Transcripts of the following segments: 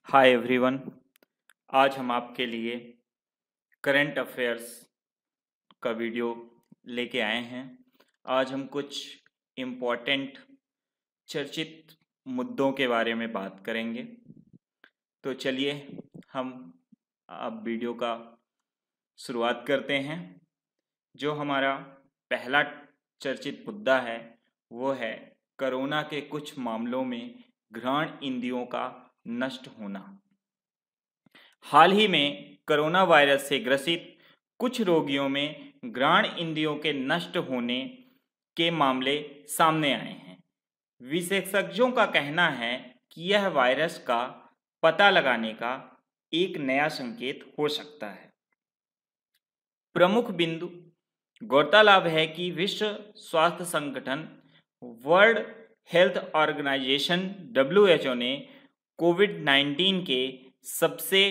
Hi everyone. आज हम आपके लिए करंट अफेयर्स का वीडियो लेके आए हैं। आज हम कुछ इम्पोर्टेंट चर्चित मुद्दों के बारे में बात करेंगे। तो चलिए हम अब वीडियो का शुरुआत करते हैं। जो हमारा पहला चर्चित मुद्दा है वो है कोरोना के कुछ मामलों में घ्राण इंद्रियों का नष्ट होना। हाल ही में कोरोना वायरस से ग्रसित कुछ रोगियों में घ्राण इंद्रियों के नष्ट होने के मामले सामने आए हैं। विशेषज्ञों का कहना है कि यह वायरस का पता लगाने का एक नया संकेत हो सकता है। प्रमुख बिंदु गौरतलब है कि विश्व स्वास्थ्य संगठन वर्ल्ड हेल्थ ऑर्गेनाइजेशन WHO ने कोविड-19 के सबसे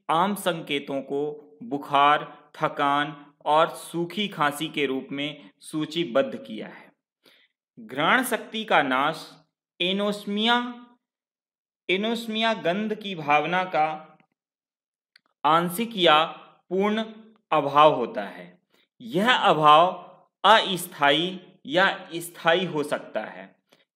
आम संकेतों को बुखार, थकान और सूखी खांसी के रूप में सूचीबद्ध किया है। घ्राण शक्ति का नाश, एनोस्मिया गंध की भावना का आंशिक या पूर्ण अभाव होता है। यह अभाव अस्थायी या स्थायी हो सकता है।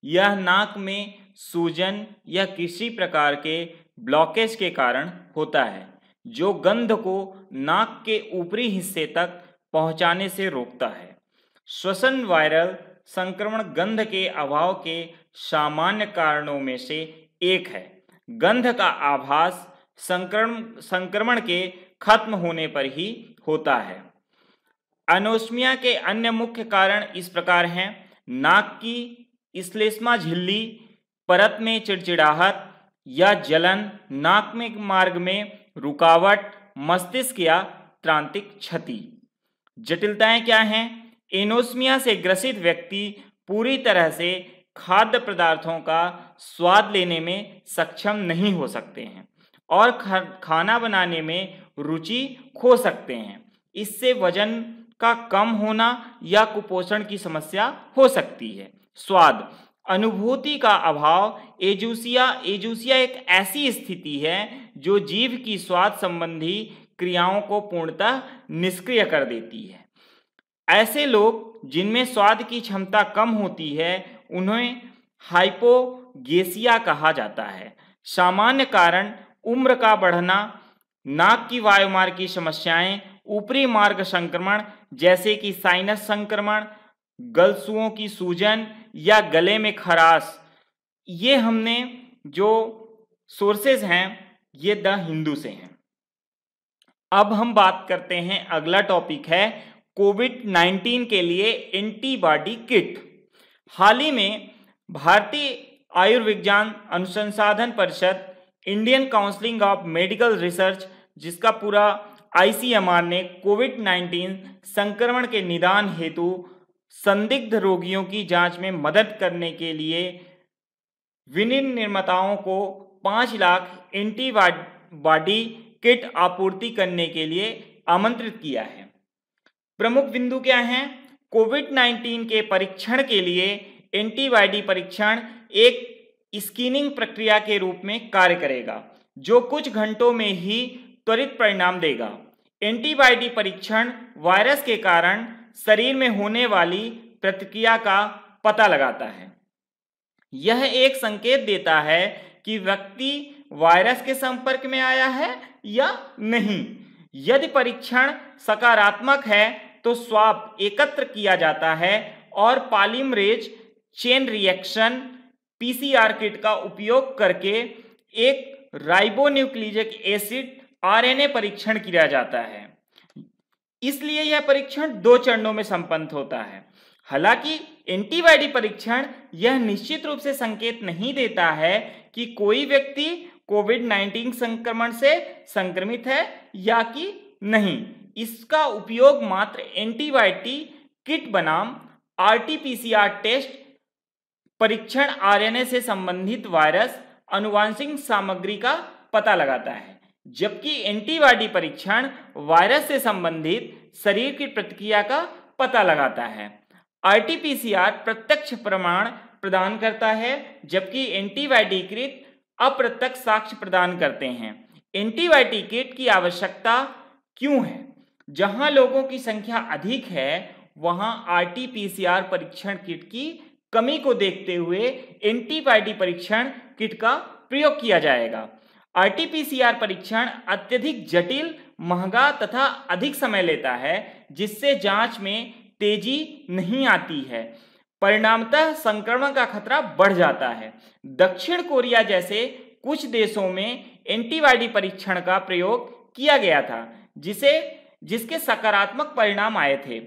यह नाक में सूजन या किसी प्रकार के ब्लॉकेज के कारण होता है जो गंध को नाक के ऊपरी हिस्से तक पहुंचाने से रोकता है। श्वसन वायरल संक्रमण गंध के अभाव के सामान्य कारणों में से एक है। गंध का आभास संक्रमण के खत्म होने पर ही होता है। एनोस्मिया के अन्य मुख्य कारण इस प्रकार हैं: नाक की श्लेष्मा झिल्ली परत में चिड़चिड़ाहट या जलन, नाक में मार्ग में रुकावट, मस्तिष्क या तंत्रिक क्षति। जटिलताएं क्या हैं? एनोस्मिया से ग्रसित व्यक्ति पूरी तरह से खाद्य पदार्थों का स्वाद लेने में सक्षम नहीं हो सकते हैं और खाना बनाने में रुचि खो सकते हैं। इससे वजन का कम होना या कुपोषण की समस्या हो सकती है। स्वाद अनुभूति का अभाव, एजुसिया एक ऐसी स्थिति है जो जीभ की स्वाद संबंधी क्रियाओं को पूर्णतः निष्क्रिय कर देती है। ऐसे लोग जिनमें स्वाद की क्षमता कम होती है उन्हें हाइपोगेसिया कहा जाता है। सामान्य कारण उम्र का बढ़ना, नाक की वायुमार्ग की समस्याएं, ऊपरी मार्ग संक्रमण जैसे कि साइनस संक्रमण, गलसुओं की सूजन या गले में खराश। ये हमने जो सोर्सेज हैं ये द हिंदू से हैं। अब हम बात करते हैं, अगला टॉपिक है कोविड-19 के लिए एंटीबॉडी किट। हाल ही में भारतीय आयुर्विज्ञान अनुसंधान परिषद, Indian council of medical research जिसका पूरा ICMR ने कोविड-19 संक्रमण के निदान हेतु संदिग्ध रोगियों की जांच में मदद करने के लिए विनिर्माण निर्माताओं को 5 लाख एंटीबॉडी किट आपूर्ति करने के लिए आमंत्रित किया है। प्रमुख बिंदु क्या हैं? कोविड-19 के परीक्षण के लिए एंटीबॉडी परीक्षण एक स्क्रीनिंग प्रक्रिया के रूप में कार्य करेगा जो कुछ घंटों में ही त्वरित परिणाम देगा। एंटीबॉडी परीक्षण वायरस के कारण शरीर में होने वाली प्रतिक्रिया का पता लगाता है। यह एक संकेत देता है कि व्यक्ति वायरस के संपर्क में आया है या नहीं। यदि परीक्षण सकारात्मक है तो स्वाब एकत्र किया जाता है और polymerase chain reaction PCR kit का उपयोग करके एक राइबोन्यूक्लिक एसिड RNA परीक्षण किया जाता है। इसलिए यह परीक्षण 2 चरणों में संपन्न होता है। हालांकि एंटीबॉडी परीक्षण यह निश्चित रूप से संकेत नहीं देता है कि कोई व्यक्ति कोविड-19 संक्रमण से संक्रमित है या कि नहीं। इसका उपयोग मात्र एंटीबॉडी किट बनाम RT-PCR टेस्ट परीक्षण RNA से संबंधित वायरस आनुवंशिक सामग्री का पता लगाता है, जबकि एंटीबॉडी परीक्षण वायरस से संबंधित शरीर की प्रतिक्रिया का पता लगाता है। RT-PCR प्रत्यक्ष प्रमाण प्रदान करता है, जबकि एंटीबॉडी किट अप्रत्यक्ष साक्ष्य प्रदान करते हैं। एंटीबायोटिक किट की आवश्यकता क्यों है? जहां लोगों की संख्या अधिक है वहां RT-PCR परीक्षण किट की कमी को देखते हुए एंटीबायोटिक परीक्षण किट का प्रयोग किया जाएगा। RT-PCR परीक्षण अत्यधिक जटिल, महंगा तथा अधिक समय लेता है, जिससे जांच में तेजी नहीं आती है। परिणामतः संक्रमण का खतरा बढ़ जाता है। दक्षिण कोरिया जैसे कुछ देशों में एंटीबायोटिक परीक्षण का प्रयोग किया गया था, जिसके सकारात्मक परिणाम आए थे।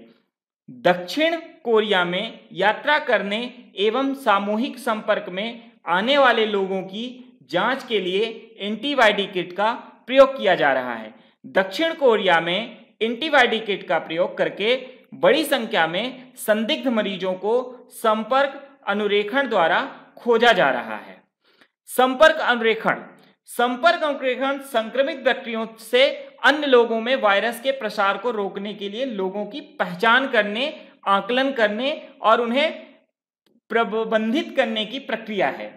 दक्षिण कोरिया में यात्रा करने एवं सामूहिक संपर्क में आने वाले लोगों की जांच के लिए एंटीबायोटिक किट का प्रयोग किया जा रहा है। दक्षिण कोरिया में एंटीबायोटिक किट का प्रयोग करके बड़ी संख्या में संदिग्ध मरीजों को संपर्क अनुरेखण द्वारा खोजा जा रहा है। संपर्क अनुरेखण संक्रमित व्यक्तियों से अन्य लोगों में वायरस के प्रसार को रोकने के लिए लोगों की पहचान करने, आकलन करने और उन्हें प्रबंधित करने की प्रक्रिया है।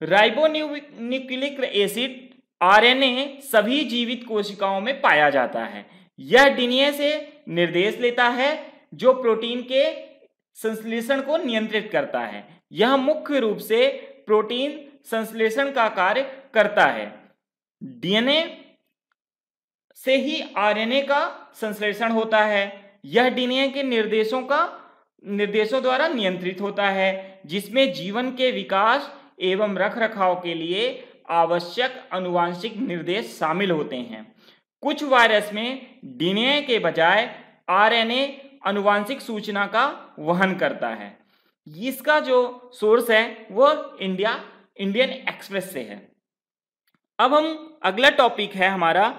राइबोन्यूक्लिक एसिड RNA सभी जीवित कोशिकाओं में पाया जाता है। यह DNA से निर्देश लेता है जो प्रोटीन के संश्लेषण को नियंत्रित करता है। यह मुख्य रूप से प्रोटीन संश्लेषण का कार्य करता है। DNA से ही RNA का संश्लेषण होता है। यह DNA के निर्देशों द्वारा नियंत्रित होता है, जिसमें जीवन के विकास एवं रखरखाव के लिए आवश्यक आनुवांशिक निर्देश शामिल होते हैं। कुछ वायरस में DNA के बजाय RNA आनुवांशिक सूचना का वहन करता है। इसका जो सोर्स है वो इंडियन एक्सप्रेस से है। अब हम अगला टॉपिक है हमारा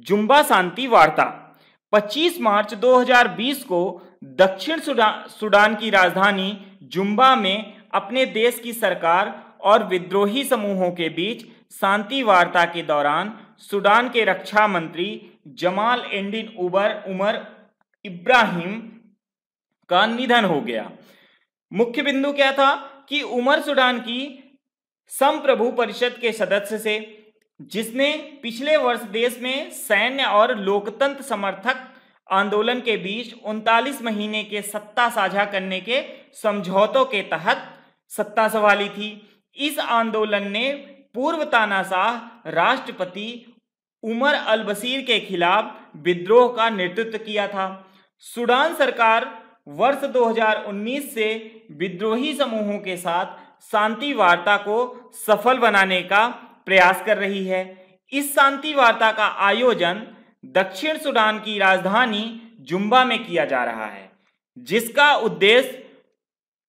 जुम्बा शांति वार्ता। 25 मार्च 2020 को दक्षिण सूडान की राजधानी जुम्बा में अपने देश की सरकार और विद्रोही समूहों के बीच शांति वार्ता के दौरान सूडान के रक्षा मंत्री जमाल एंडिन उमर इब्राहिम का निधन हो गया। मुख्य बिंदु क्या था कि उमर सूडान की संप्रभु परिषद के सदस्य से, जिसने पिछले वर्ष देश में सैन्य और लोकतंत्र समर्थक आंदोलन के बीच 39 महीने के सत्ता साझा करने के समझौतों के तहत सत्ता संभाली थी। इस आंदोलन ने पूर्व तानाशाह राष्ट्रपति उमर अल बशीर के खिलाफ विद्रोह का नेतृत्व किया था। सूडान सरकार वर्ष 2019 से विद्रोही समूहों के साथ शांति वार्ता को सफल बनाने का प्रयास कर रही है। इस शांति वार्ता का आयोजन दक्षिण सूडान की राजधानी जुम्बा में किया जा रहा है, जिसका उद्देश्य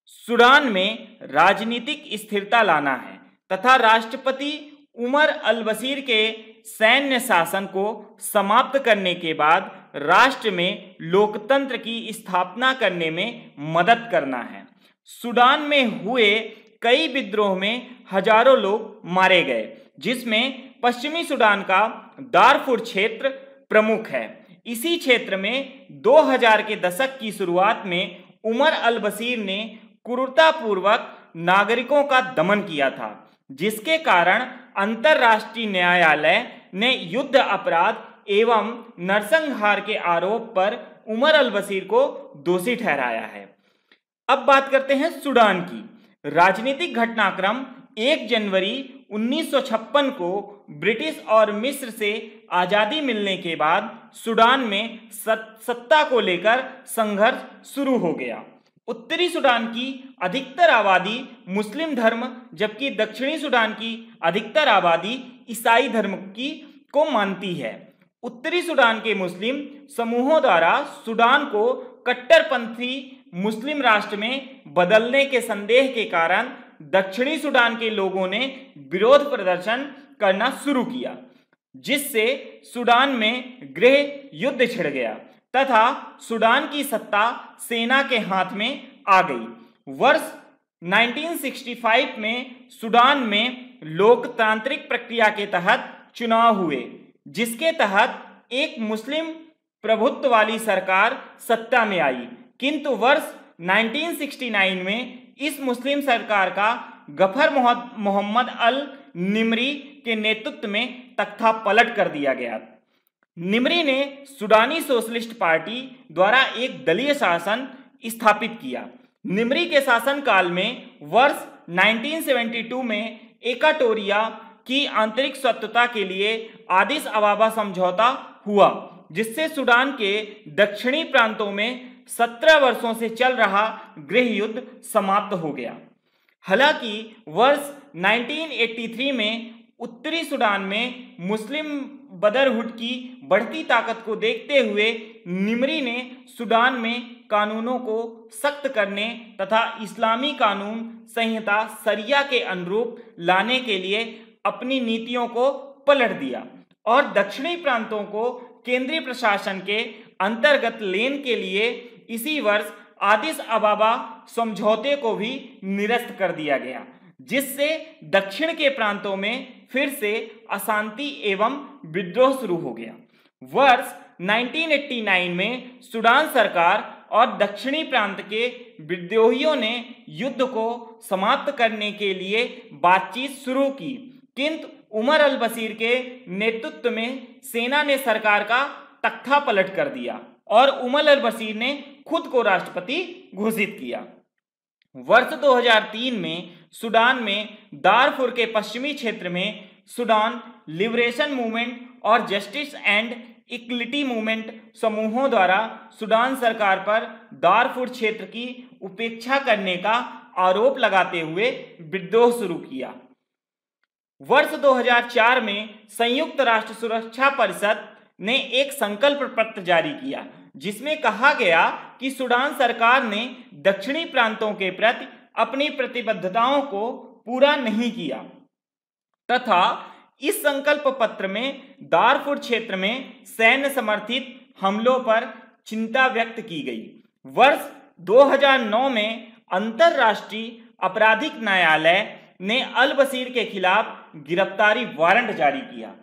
सूडान में राजनीतिक स्थिरता लाना है तथा राष्ट्रपति उमर अल बशीर के सैन्य शासन को समाप्त करने के बाद राष्ट्र में लोकतंत्र की स्थापना करने में मदद करना है। सूडान में हुए कई विद्रोह में हजारों लोग मारे गए, जिसमें पश्चिमी सूडान का दारफुर क्षेत्र प्रमुख है। इसी क्षेत्र में 2000 के दशक की शुरुआत में उमर अल बशीर ने क्रूरतापूर्वक नागरिकों का दमन किया था, जिसके कारण अंतर्राष्ट्रीय न्यायालय ने युद्ध अपराध एवं नरसंहार के आरोप पर उमर अल बशीर को दोषी ठहराया है। अब बात करते हैं सूडान की। राजनीतिक घटनाक्रम 1 जनवरी 1956 को ब्रिटिश और मिस्र से आज़ादी मिलने के बाद सूडान में सत्ता को लेकर संघर्ष शुरू हो गया। उत्तरी सूडान की अधिकतर आबादी मुस्लिम धर्म, जबकि दक्षिणी सूडान की अधिकतर आबादी ईसाई धर्म को मानती है। उत्तरी सूडान के मुस्लिम समूहों द्वारा सूडान को कट्टरपंथी मुस्लिम राष्ट्र में बदलने के संदेह के कारण दक्षिणी सूडान के लोगों ने विरोध प्रदर्शन करना शुरू किया, जिससे सूडान में गृह युद्ध छिड़ गया तथा सूडान की सत्ता सेना के हाथ में आ गई। वर्ष 1965 में सूडान में लोकतांत्रिक प्रक्रिया के तहत चुनाव हुए, जिसके तहत एक मुस्लिम प्रभुत्व वाली सरकार सत्ता में आई, किंतु वर्ष 1969 में इस मुस्लिम सरकार का गफर मोहम्मद अल निमरी के नेतृत्व में तख्ता पलट कर दिया गया। निमरी ने सुडानी सोशलिस्ट पार्टी द्वारा एक दलीय शासन स्थापित किया। निमरी के शासनकाल में वर्ष 1972 में इक्वाटोरिया की आंतरिक स्वतंत्रता के लिए आदिस अबाबा समझौता हुआ, जिससे सूडान के दक्षिणी प्रांतों में 17 वर्षों से चल रहा गृह युद्ध समाप्त हो गया। हालांकि वर्ष 1983 में उत्तरी सूडान में मुस्लिम ब्रदरहुड की बढ़ती ताकत को देखते हुए निमरी ने सूडान में कानूनों को सख्त करने तथा इस्लामी कानून संहिता शरिया के अनुरूप लाने के लिए अपनी नीतियों को पलट दिया और दक्षिणी प्रांतों को केंद्रीय प्रशासन के अंतर्गत लेने के लिए इसी वर्ष आदिस अबाबा समझौते को भी निरस्त कर दिया गया, जिससे दक्षिण के प्रांतों में फिर से अशांति एवं विद्रोह शुरू हो गया। वर्ष 1989 में सूडान सरकार और दक्षिणी प्रांत के विद्रोहियों ने युद्ध को समाप्त करने के लिए बातचीत शुरू की, किंतु उमर अल बशीर के नेतृत्व में सेना ने सरकार का तख्ता पलट कर दिया और उमर अल बशीर ने खुद को राष्ट्रपति घोषित किया। वर्ष 2003 में सूडान में दारफुर के पश्चिमी क्षेत्र में सूडान लिबरेशन मूवमेंट और जस्टिस एंड इक्वलिटी मूवमेंट समूहों द्वारा सूडान सरकार पर दारफुर क्षेत्र की उपेक्षा करने का आरोप लगाते हुए विद्रोह शुरू किया। वर्ष 2004 में संयुक्त राष्ट्र सुरक्षा परिषद ने एक संकल्प पत्र जारी किया, जिसमें कहा गया कि सूडान सरकार ने दक्षिणी प्रांतों के प्रति अपनी प्रतिबद्धताओं को पूरा नहीं किया तथा इस संकल्प पत्र में दारफुर क्षेत्र में सैन्य समर्थित हमलों पर चिंता व्यक्त की गई। वर्ष 2009 में अंतर्राष्ट्रीय आपराधिक न्यायालय ने अल बशीर के खिलाफ गिरफ्तारी वारंट जारी किया,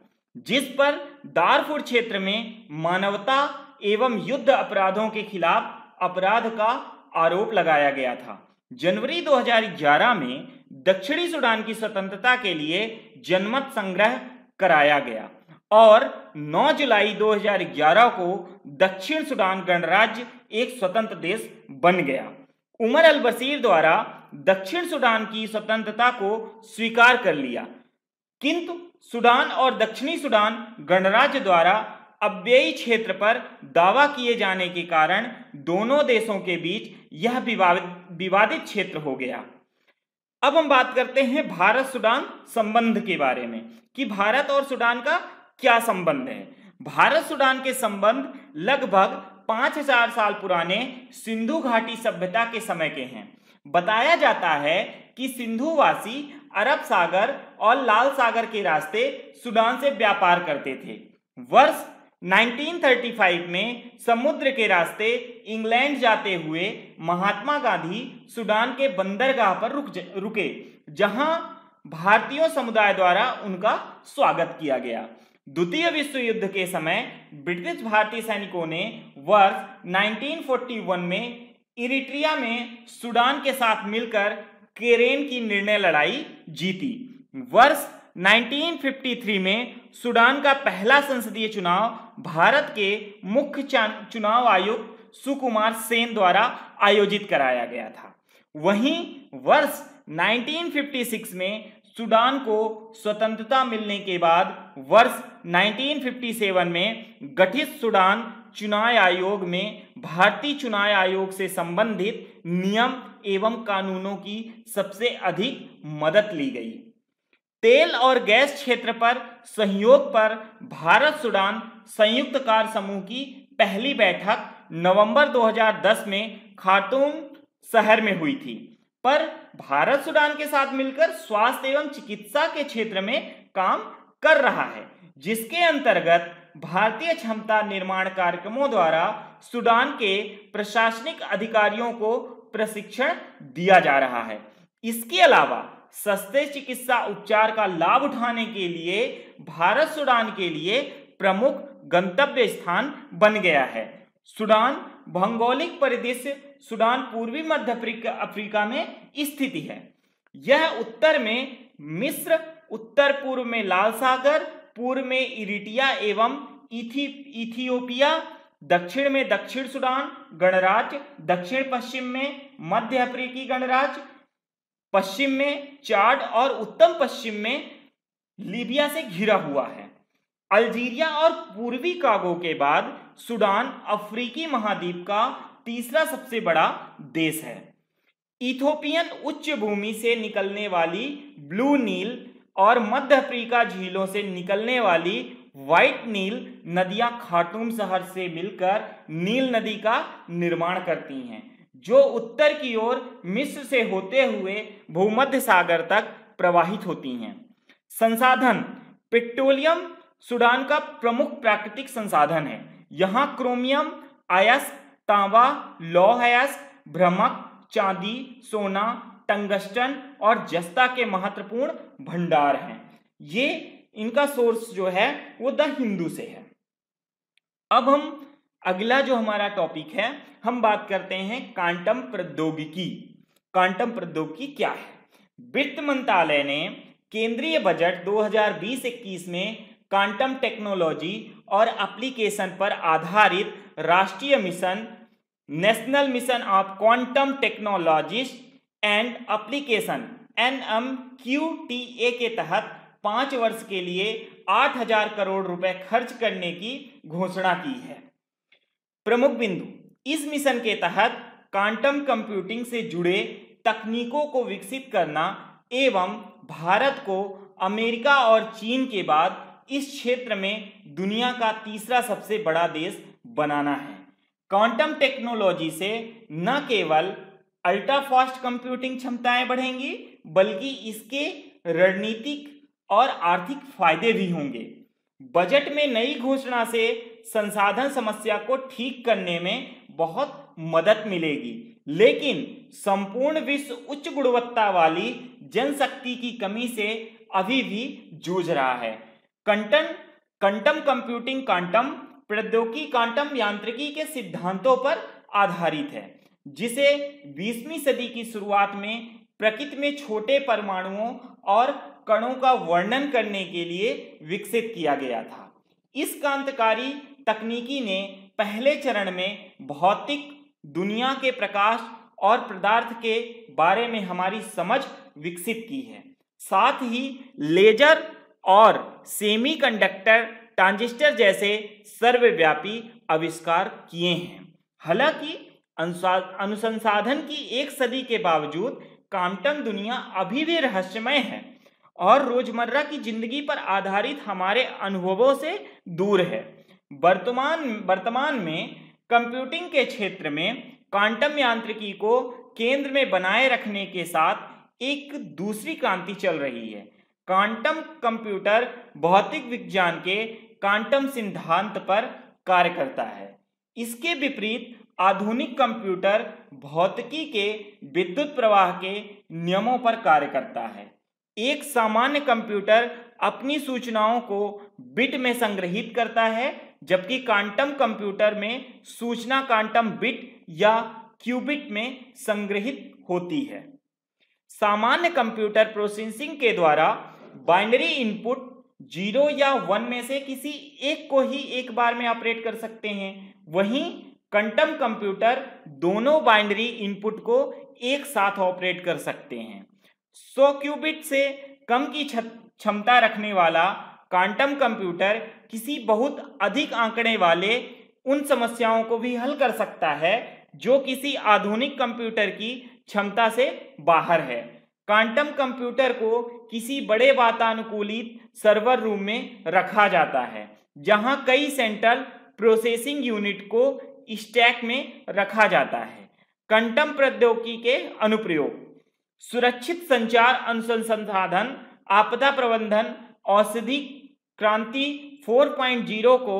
जिस पर दारफुर क्षेत्र में मानवता एवं युद्ध अपराधों के खिलाफ अपराध का आरोप लगाया गया था। जनवरी 2011 में दक्षिणी सूडान की स्वतंत्रता के लिए जनमत संग्रह कराया गया और 9 जुलाई 2011 को दक्षिण सूडान गणराज्य एक स्वतंत्र देश बन गया। उमर अल बशीर द्वारा दक्षिण सूडान की स्वतंत्रता को स्वीकार कर लिया, किंतु सूडान और दक्षिणी सूडान गणराज्य द्वारा अव्ययी क्षेत्र पर दावा किए जाने के कारण दोनों देशों के बीच यह विवादित क्षेत्र हो गया। अब हम बात करते हैं भारत सूडान संबंध के बारे में कि भारत और सूडान का क्या संबंध है। भारत सूडान के संबंध लगभग 5000 साल पुराने सिंधु घाटी सभ्यता के समय के हैं। बताया जाता है कि सिंधुवासी अरब सागर और लाल सागर के रास्ते सूडान से व्यापार करते थे। वर्ष 1935 में समुद्र के रास्ते इंग्लैंड जाते हुए महात्मा गांधी सूडान के बंदरगाह पर रुके, जहां भारतीय समुदाय द्वारा उनका स्वागत किया गया। द्वितीय विश्व युद्ध के समय ब्रिटिश भारतीय सैनिकों ने वर्ष 1941 में इरिट्रिया में सूडान के साथ मिलकर केरेन की निर्णय लड़ाई जीती। वर्ष 1953 में सूडान का पहला संसदीय चुनाव भारत के मुख्य चुनाव आयुक्त सुकुमार सेन द्वारा आयोजित कराया गया था। वहीं वर्ष 1956 में सूडान को स्वतंत्रता मिलने के बाद वर्ष 1957 में गठित सूडान चुनाव आयोग में भारतीय चुनाव आयोग से संबंधित नियम एवं कानूनों की सबसे अधिक मदद ली गई। तेल और गैस क्षेत्र पर सहयोग पर भारत सूडान संयुक्त कार्य समूह की पहली बैठक नवंबर 2010 में खार्तूम शहर में हुई थी, पर भारत सूडान के साथ मिलकर स्वास्थ्य एवं चिकित्सा के क्षेत्र में काम कर रहा है, जिसके अंतर्गत भारतीय क्षमता निर्माण कार्यक्रमों द्वारा सूडान के प्रशासनिक अधिकारियों को प्रशिक्षण दिया जा रहा है। इसके अलावा सस्ते चिकित्सा उपचार का लाभ उठाने के लिए भारत सूडान के लिए प्रमुख गंतव्य स्थान बन गया है। सूडान भौगोलिक परिदृश्य सूडान पूर्वी मध्य अफ्रीका में स्थित है। यह उत्तर में मिस्र, उत्तर पूर्व में लाल सागर, पूर्व में इरिट्रिया एवं इथियोपिया, दक्षिण में दक्षिण सूडान गणराज्य, दक्षिण पश्चिम में मध्य अफ्रीकी गणराज्य, पश्चिम में चाड और उत्तर पश्चिम में लीबिया से घिरा हुआ है। अल्जीरिया और पूर्वी कांगो के बाद सूडान अफ्रीकी महाद्वीप का तीसरा सबसे बड़ा देश है। इथोपियन उच्च भूमि से निकलने वाली ब्लू नील और मध्य अफ्रीका झीलों से निकलने वाली व्हाइट नील नदियां खार्टूम शहर से मिलकर नील नदी का निर्माण करती हैं, जो उत्तर की ओर मिस्र से होते हुए भूमध्य सागर तक प्रवाहित होती हैं। संसाधन: पेट्रोलियम सूडान का प्रमुख प्राकृतिक संसाधन है। यहाँ क्रोमियम, अयस्क, तांबा, लौह अयस्क, भ्रमक, चांदी, सोना, टंगस्टन और जस्ता के महत्वपूर्ण भंडार हैं। ये इनका सोर्स जो है वो द हिंदू से है। अब हम अगला जो हमारा टॉपिक है, हम बात करते हैं क्वांटम प्रौद्योगिकी। क्वांटम प्रौद्योगिकी क्या है? वित्त मंत्रालय ने केंद्रीय बजट 2020-21 में क्वांटम टेक्नोलॉजी और एप्लीकेशन पर आधारित राष्ट्रीय mission, national mission of quantum technologies and application NMQTA के तहत 5 वर्ष के लिए 8,000 करोड़ रुपए खर्च करने की घोषणा की है। प्रमुख बिंदु: इस मिशन के तहत क्वांटम कंप्यूटिंग से जुड़े तकनीकों को विकसित करना एवं भारत को अमेरिका और चीन के बाद इस क्षेत्र में दुनिया का तीसरा सबसे बड़ा देश बनाना है। क्वांटम टेक्नोलॉजी से न केवल अल्ट्रा फास्ट कंप्यूटिंग क्षमताएं बढ़ेंगी, बल्कि इसके रणनीतिक और आर्थिक फायदे भी होंगे। बजट में नई घोषणा से संसाधन समस्या को ठीक करने में बहुत मदद मिलेगी, लेकिन संपूर्ण विश्व उच्च गुणवत्ता वाली जनशक्ति की कमी से अभी भी जूझ रहा है। क्वांटम कंप्यूटिंग क्वांटम प्रौद्योगिकी क्वांटम यांत्रिकी के सिद्धांतों पर आधारित है, जिसे 20वीं सदी की शुरुआत में प्रकृति में छोटे परमाणुओं और कणों का वर्णन करने के लिए विकसित किया गया था। इस क्रांतिकारी तकनीकी ने पहले चरण में भौतिक दुनिया के प्रकाश और पदार्थ के बारे में हमारी समझ विकसित की है। साथ ही लेजर और सेमीकंडक्टर ट्रांजिस्टर जैसे सर्वव्यापी आविष्कार किए हैं। हालांकि अनुसंधान की एक सदी के बावजूद क्वांटम दुनिया अभी भी रहस्यमय है और रोजमर्रा की जिंदगी पर आधारित हमारे अनुभवों से दूर है। वर्तमान में कंप्यूटिंग के क्षेत्र में क्वांटम यांत्रिकी को केंद्र में बनाए रखने के साथ एक दूसरी क्रांति चल रही है। क्वांटम कंप्यूटर भौतिक विज्ञान के क्वांटम सिद्धांत पर कार्य करता है। इसके विपरीत आधुनिक कंप्यूटर भौतिकी के विद्युत प्रवाह के नियमों पर कार्य करता है। एक सामान्य कंप्यूटर अपनी सूचनाओं को बिट में संग्रहित करता है, जबकि क्वांटम कंप्यूटर में सूचना क्वांटम बिट या क्यूबिट में संग्रहित होती है। सामान्य कंप्यूटर प्रोसेसिंग के द्वारा बाइनरी इनपुट 0 या 1 में से किसी एक को ही एक बार में ऑपरेट कर सकते हैं। वहीं क्वांटम कंप्यूटर दोनों बाइनरी इनपुट को एक साथ ऑपरेट कर सकते हैं। 100 क्यूबिट से कम की क्षमता रखने वाला क्वांटम कंप्यूटर किसी बहुत अधिक आंकड़े वाले उन समस्याओं को भी हल कर सकता है जो किसी आधुनिक कंप्यूटर की क्षमता से बाहर है। क्वांटम कंप्यूटर को किसी बड़े वातानुकूलित सर्वर रूम में रखा जाता है, जहां कई सेंट्रल प्रोसेसिंग यूनिट को स्टैक में रखा जाता है। क्वांटम प्रौद्योगिकी के अनुप्रयोग: सुरक्षित संचार अनुसंधान, आपदा प्रबंधन, औषधि क्रांति 4.0 को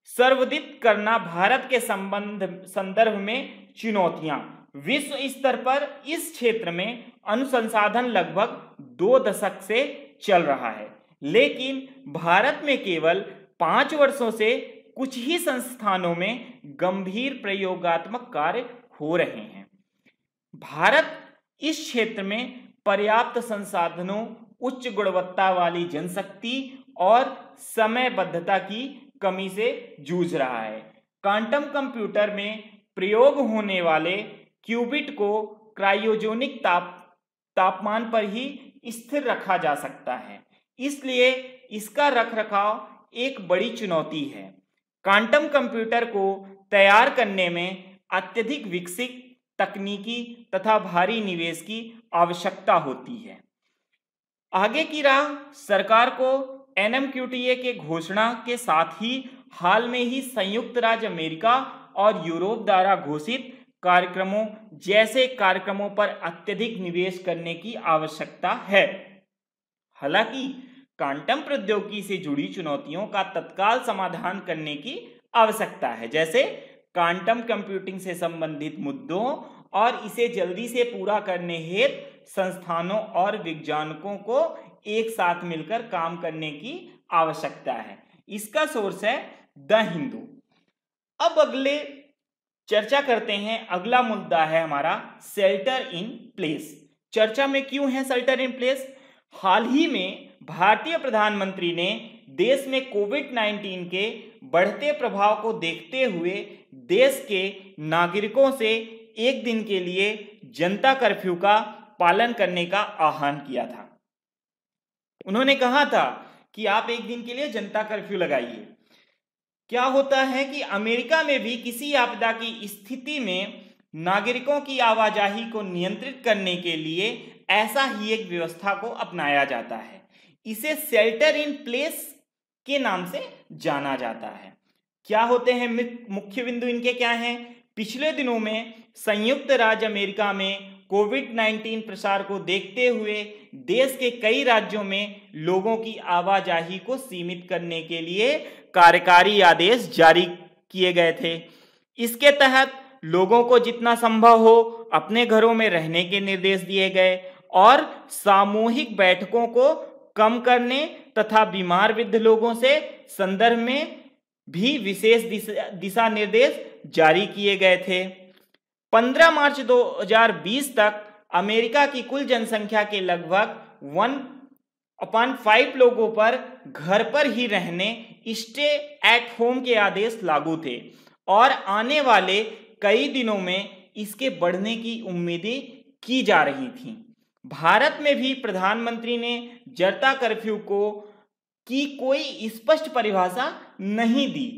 संवर्धित करना भारत के संदर्भ में चुनौतियां। विश्व स्तर पर इस क्षेत्र में अनुसंधान लगभग 2 दशक से चल रहा है, लेकिन भारत में केवल 5 वर्षों से कुछ ही संस्थानों में गंभीर प्रयोगात्मक कार्य हो रहे हैं। भारत इस क्षेत्र में पर्याप्त संसाधनों, उच्च गुणवत्ता वाली जनशक्ति और समयबद्धता की कमी से जूझ रहा है। क्वांटम कंप्यूटर में प्रयोग होने वाले क्यूबिट को क्रायोजेनिक तापमान पर ही स्थिर रखा जा सकता है, इसलिए इसका रखरखाव एक बड़ी चुनौती है। क्वांटम कंप्यूटर को तैयार करने में अत्यधिक विकसित तकनीकी तथा भारी निवेश की आवश्यकता होती है। आगे की राह सरकार को NMQTA के घोषणा के साथ ही हाल में ही संयुक्त राज्य अमेरिका और यूरोप द्वारा घोषित कार्यक्रमों जैसे कार्यक्रमों पर अत्यधिक निवेश करने की आवश्यकता है। हालांकि क्वांटम प्रौद्योगिकी से जुड़ी चुनौतियों का तत्काल समाधान करने की आवश्यकता है, जैसे क्वांटम कंप्यूटिंग से संबंधित मुद्दों और इसे जल्दी से पूरा करने हेतु संस्थानों और वैज्ञानिकों को एक साथ मिलकर काम करने की आवश्यकता है। इसका सोर्स है द हिंदू। अब अगले चर्चा करते हैं, अगला मुद्दा है हमारा शेल्टर इन प्लेस। चर्चा में क्यों है शेल्टर इन प्लेस? हाल ही में भारतीय प्रधानमंत्री ने देश में कोविड-19 के बढ़ते प्रभाव को देखते हुए देश के नागरिकों से एक दिन के लिए जनता कर्फ्यू का पालन करने का आह्वान किया था। उन्होंने कहा था कि आप एक दिन के लिए जनता कर्फ्यू लगाइए। क्या होता है कि अमेरिका में भी किसी आपदा की स्थिति में नागरिकों की आवाजाही को नियंत्रित करने के लिए ऐसा ही एक व्यवस्था को अपनाया जाता है। इसे शेल्टर इन प्लेस के नाम से जाना जाता है। क्या होते हैं मुख्य बिंदु इनके क्या हैं? पिछले दिनों में संयुक्त राज्य अमेरिका में कोविड-19 प्रसार को देखते हुए देश के कई राज्यों में लोगों की आवाजाही को सीमित करने के लिए कार्यकारी आदेश जारी किए गए थे। इसके तहत लोगों को जितना संभव हो अपने घरों में रहने के निर्देश दिए गए और सामूहिक बैठकों को कम करने तथा बीमार वृद्ध लोगों से संदर्भ में भी विशेष दिशा निर्देश जारी किए गए थे। 15 मार्च 2020 तक अमेरिका की कुल जनसंख्या के लगभग 1/5 लोगों पर घर पर ही रहने स्टे एट होम के आदेश लागू थे और आने वाले कई दिनों में इसके बढ़ने की उम्मीदें की जा रही थीं। भारत में भी प्रधानमंत्री ने जनता कर्फ्यू की कोई स्पष्ट परिभाषा नहीं दी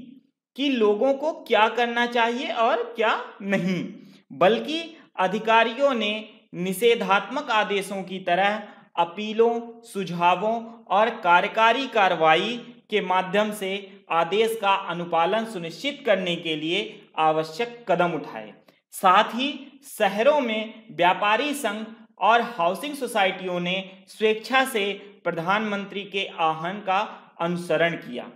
कि लोगों को क्या करना चाहिए और क्या नहीं, बल्कि अधिकारियों ने निषेधात्मक आदेशों की तरह अपीलों, सुझावों और कार्यकारी कार्रवाई के माध्यम से आदेश का अनुपालन सुनिश्चित करने के लिए आवश्यक कदम उठाए। साथ ही शहरों में व्यापारी संघ और हाउसिंग सोसाइटियों ने स्वेच्छा से प्रधानमंत्री के आह्वान का अनुसरण किया।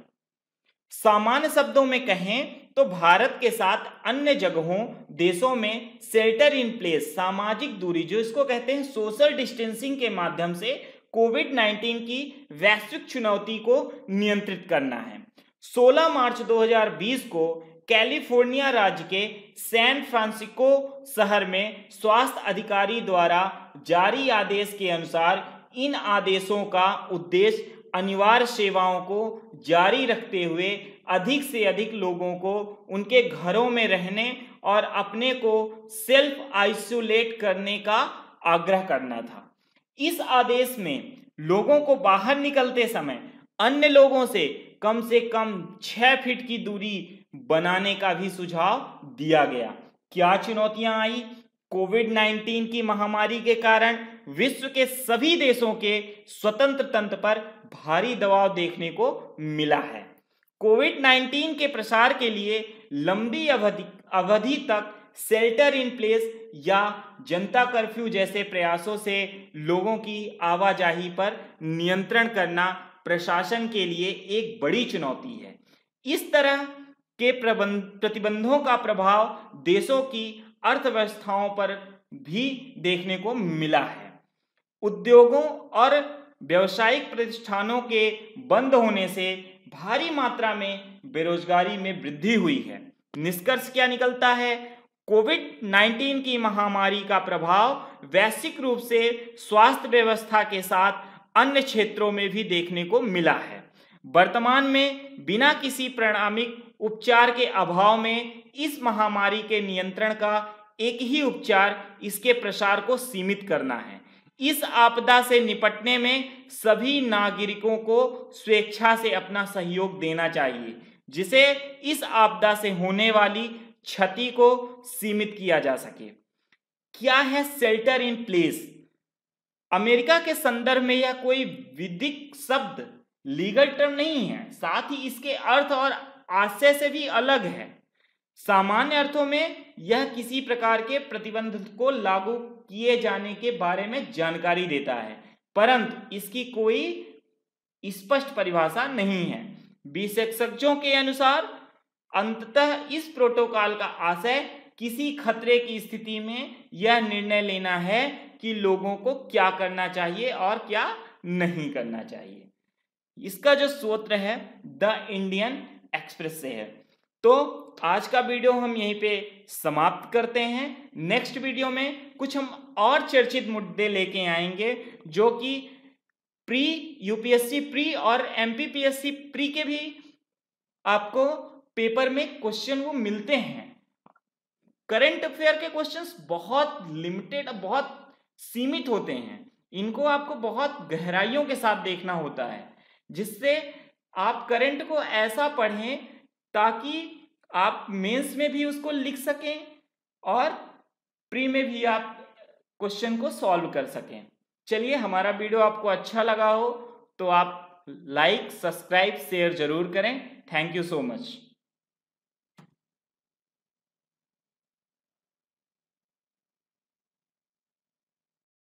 सामान्य शब्दों में कहें तो भारत के साथ अन्य जगहों देशों में शेल्टर इन प्लेस, सामाजिक दूरी जो इसको कहते हैं सोशल डिस्टेंसिंग के माध्यम से कोविड-19 की वैश्विक चुनौती को नियंत्रित करना है। 16 मार्च 2020 को कैलिफोर्निया राज्य के सैन फ्रांसिस्को शहर में स्वास्थ्य अधिकारी द्वारा जारी आदेश के अनुसार इन आदेशों का उद्देश्य अनिवार्य सेवाओं को जारी रखते हुए अधिक से अधिक लोगों को उनके घरों में रहने और अपने को सेल्फ आइसोलेट करने का आग्रह करना था। इस आदेश में लोगों को बाहर निकलते समय अन्य लोगों से कम 6 फीट की दूरी बनाने का भी सुझाव दिया गया। क्या चुनौतियां आई? कोविड-19 की महामारी के कारण विश्व के सभी देशों के स्वतंत्र तंत्र पर भारी दबाव देखने को मिला है। कोविड-19 के प्रसार के लिए लंबी अवधि तक शेल्टर इन प्लेस या जनता कर्फ्यू जैसे प्रयासों से लोगों की आवाजाही पर नियंत्रण करना प्रशासन के लिए एक बड़ी चुनौती है। इस तरह के प्रतिबंधों का प्रभाव देशों की अर्थव्यवस्थाओं पर भी देखने को मिला है। उद्योगों और व्यावसायिक प्रतिष्ठानों के बंद होने से भारी मात्रा में बेरोजगारी में वृद्धि हुई है। निष्कर्ष क्या निकलता है? कोविड-19 की महामारी का प्रभाव वैश्विक रूप से स्वास्थ्य व्यवस्था के साथ अन्य क्षेत्रों में भी देखने को मिला है। वर्तमान में बिना किसी प्रामाणिक उपचार के अभाव में इस महामारी के नियंत्रण का एक ही उपचार इसके प्रसार को सीमित करना है। इस आपदा से निपटने में सभी नागरिकों को स्वेच्छा से अपना सहयोग देना चाहिए, जिसे इस आपदा से होने वाली क्षति को सीमित किया जा सके। क्या है शेल्टर इन प्लेस? अमेरिका के संदर्भ में यह कोई विधिक शब्द, लीगल टर्म नहीं है, साथ ही इसके अर्थ और आशय से भी अलग है। सामान्य अर्थों में यह किसी प्रकार के प्रतिबंध को लागू किए जाने के बारे में जानकारी देता है, परंतु इसकी कोई स्पष्ट परिभाषा नहीं है। विशेषज्ञों के अनुसार अंततः इस प्रोटोकॉल का आशय किसी खतरे की स्थिति में यह निर्णय लेना है कि लोगों को क्या करना चाहिए और क्या नहीं करना चाहिए। इसका जो सूत्र है द इंडियन एक्सप्रेस से है। तो आज का वीडियो हम यहीं पे समाप्त करते हैं। नेक्स्ट वीडियो में कुछ हम और चर्चित मुद्दे लेके आएंगे, जो कि प्री यूपीएससी प्री और एमपीपीएससी प्री के भी आपको पेपर में क्वेश्चन वो मिलते हैं। करंट अफेयर के क्वेश्चंस बहुत लिमिटेड, बहुत सीमित होते हैं। इनको आपको बहुत गहराइयों के साथ देखना होता है, जिससे आप करंट को ऐसा पढ़ें ताकि आप मेंस में भी उसको लिख सकें और प्री में भी आप क्वेश्चन को सॉल्व कर सकें। चलिए, हमारा वीडियो आपको अच्छा लगा हो तो आप लाइक, सब्सक्राइब, शेयर जरूर करें। Thank you so much.